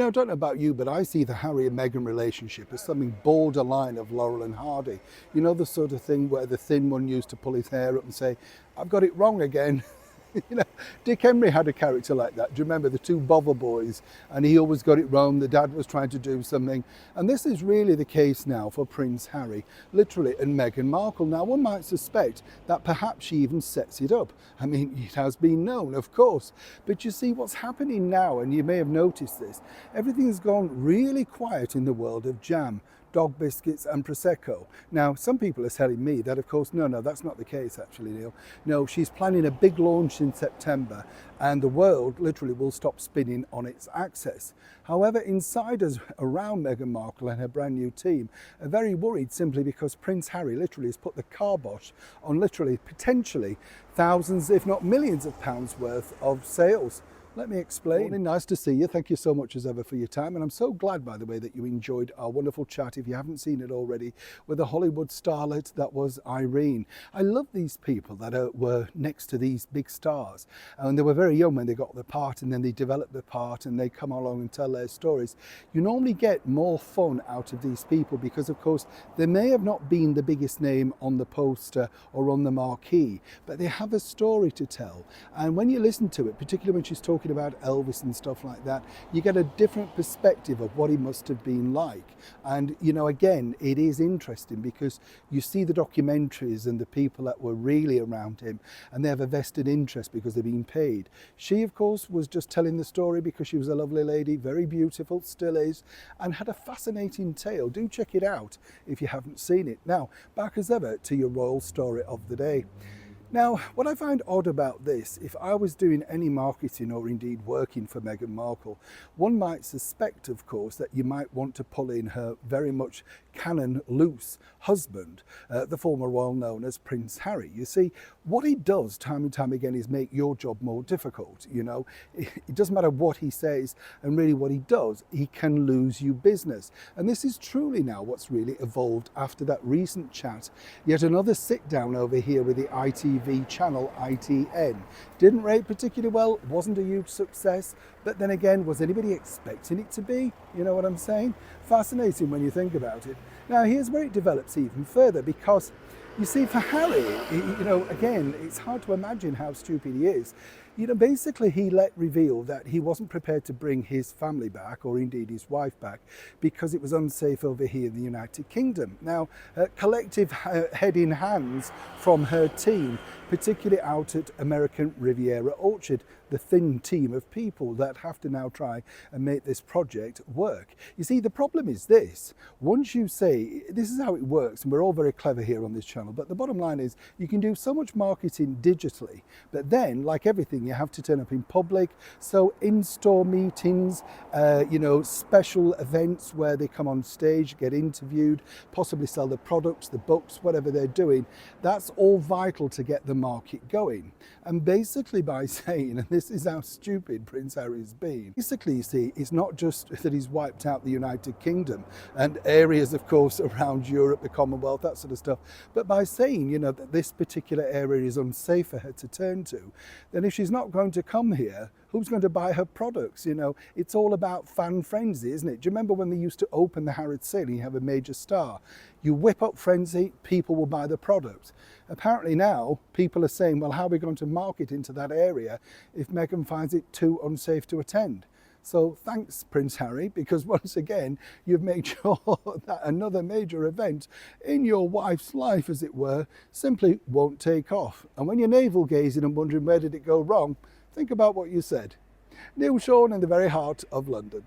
I don't know about you, but I see the Harry and Meghan relationship as something borderline of Laurel and Hardy. The sort of thing where the thin one used to pull his hair up and say, I've got it wrong again. Dick Henry had a character like that. Do you remember the two Bother boys? And he always got it wrong. The dad was trying to do something. And this is really the case now for Prince Harry, literally, and Meghan Markle. Now, one might suspect that perhaps she even sets it up. I mean, it has been known, of course. But you see what's happening now, and you may have noticed this, everything's gone really quiet in the world of jam, dog biscuits and Prosecco. Now, some people are telling me that, of course, no, that's not the case, actually, Neil. No, she's planning a big launch in September, and the world literally will stop spinning on its axis. However, insiders around Meghan Markle and her brand new team are very worried simply because Prince Harry literally has put the kibosh on literally, potentially, thousands, if not millions of pounds worth of sales. Let me explain. Morning, nice to see you. Thank you so much as ever for your time. And I'm so glad, by the way, that you enjoyed our wonderful chat, if you haven't seen it already, with a Hollywood starlet that was Irene. I love these people that were next to these big stars. And they were very young when they got the part, and then they developed the part and they come along and tell their stories. You normally get more fun out of these people because, of course, they may have not been the biggest name on the poster or on the marquee, but they have a story to tell. And when you listen to it, particularly when she's talking about Elvis and stuff like that, you get a different perspective of what he must have been like. And again, it is interesting because you see the documentaries and the people that were really around him, and they have a vested interest because they're being paid. She, of course, was just telling the story because she was a lovely lady, very beautiful, still is, and had a fascinating tale. Do check it out if you haven't seen it. Now, back as ever to your royal story of the day. Now, what I find odd about this, if I was doing any marketing or indeed working for Meghan Markle, one might suspect, of course, that you might want to pull in her very much canon loose husband, the former royal known as Prince Harry. You see, what he does time and time again is make your job more difficult. It doesn't matter what he says and really what he does, he can lose you business. And this is truly now what's really evolved after that recent chat. Yet another sit down over here with the ITV channel ITN. Didn't rate particularly well, wasn't a huge success, but then again, was anybody expecting it to be? You know what I'm saying? Fascinating when you think about it. Now, here's where it develops even further, because you see, for Harry, again, it's hard to imagine how stupid he is. Basically he let reveal that he wasn't prepared to bring his family back, or indeed his wife back, because it was unsafe over here in the United Kingdom. Now, collective head in hands from her team, particularly out at American Riviera Orchard, the thin team of people that have to now try and make this project work. You see, the problem is this. Once you say, this is how it works, and we're all very clever here on this channel, but the bottom line is you can do so much marketing digitally, but then, like everything, you have to turn up in public. So in-store meetings, special events where they come on stage, get interviewed, possibly sell the products, the books, whatever they're doing, that's all vital to get the market going. And basically by saying, and this is how stupid Prince Harry's been, basically, you see, it's not just that he's wiped out the United Kingdom and areas, of course, around Europe, the Commonwealth, that sort of stuff, but by saying, that this particular area is unsafe for her to turn to, then if she's not going to come here, who's going to buy her products? It's all about fan frenzy, isn't it? Do you remember when they used to open the Harrods sale and you have a major star? You whip up frenzy, people will buy the product. Apparently now, people are saying, well, how are we going to market into that area if Meghan finds it too unsafe to attend? So thanks, Prince Harry, because once again, you've made sure that another major event in your wife's life, as it were, simply won't take off. And when you're navel gazing and wondering where did it go wrong, think about what you said. Neil Sean in the very heart of London.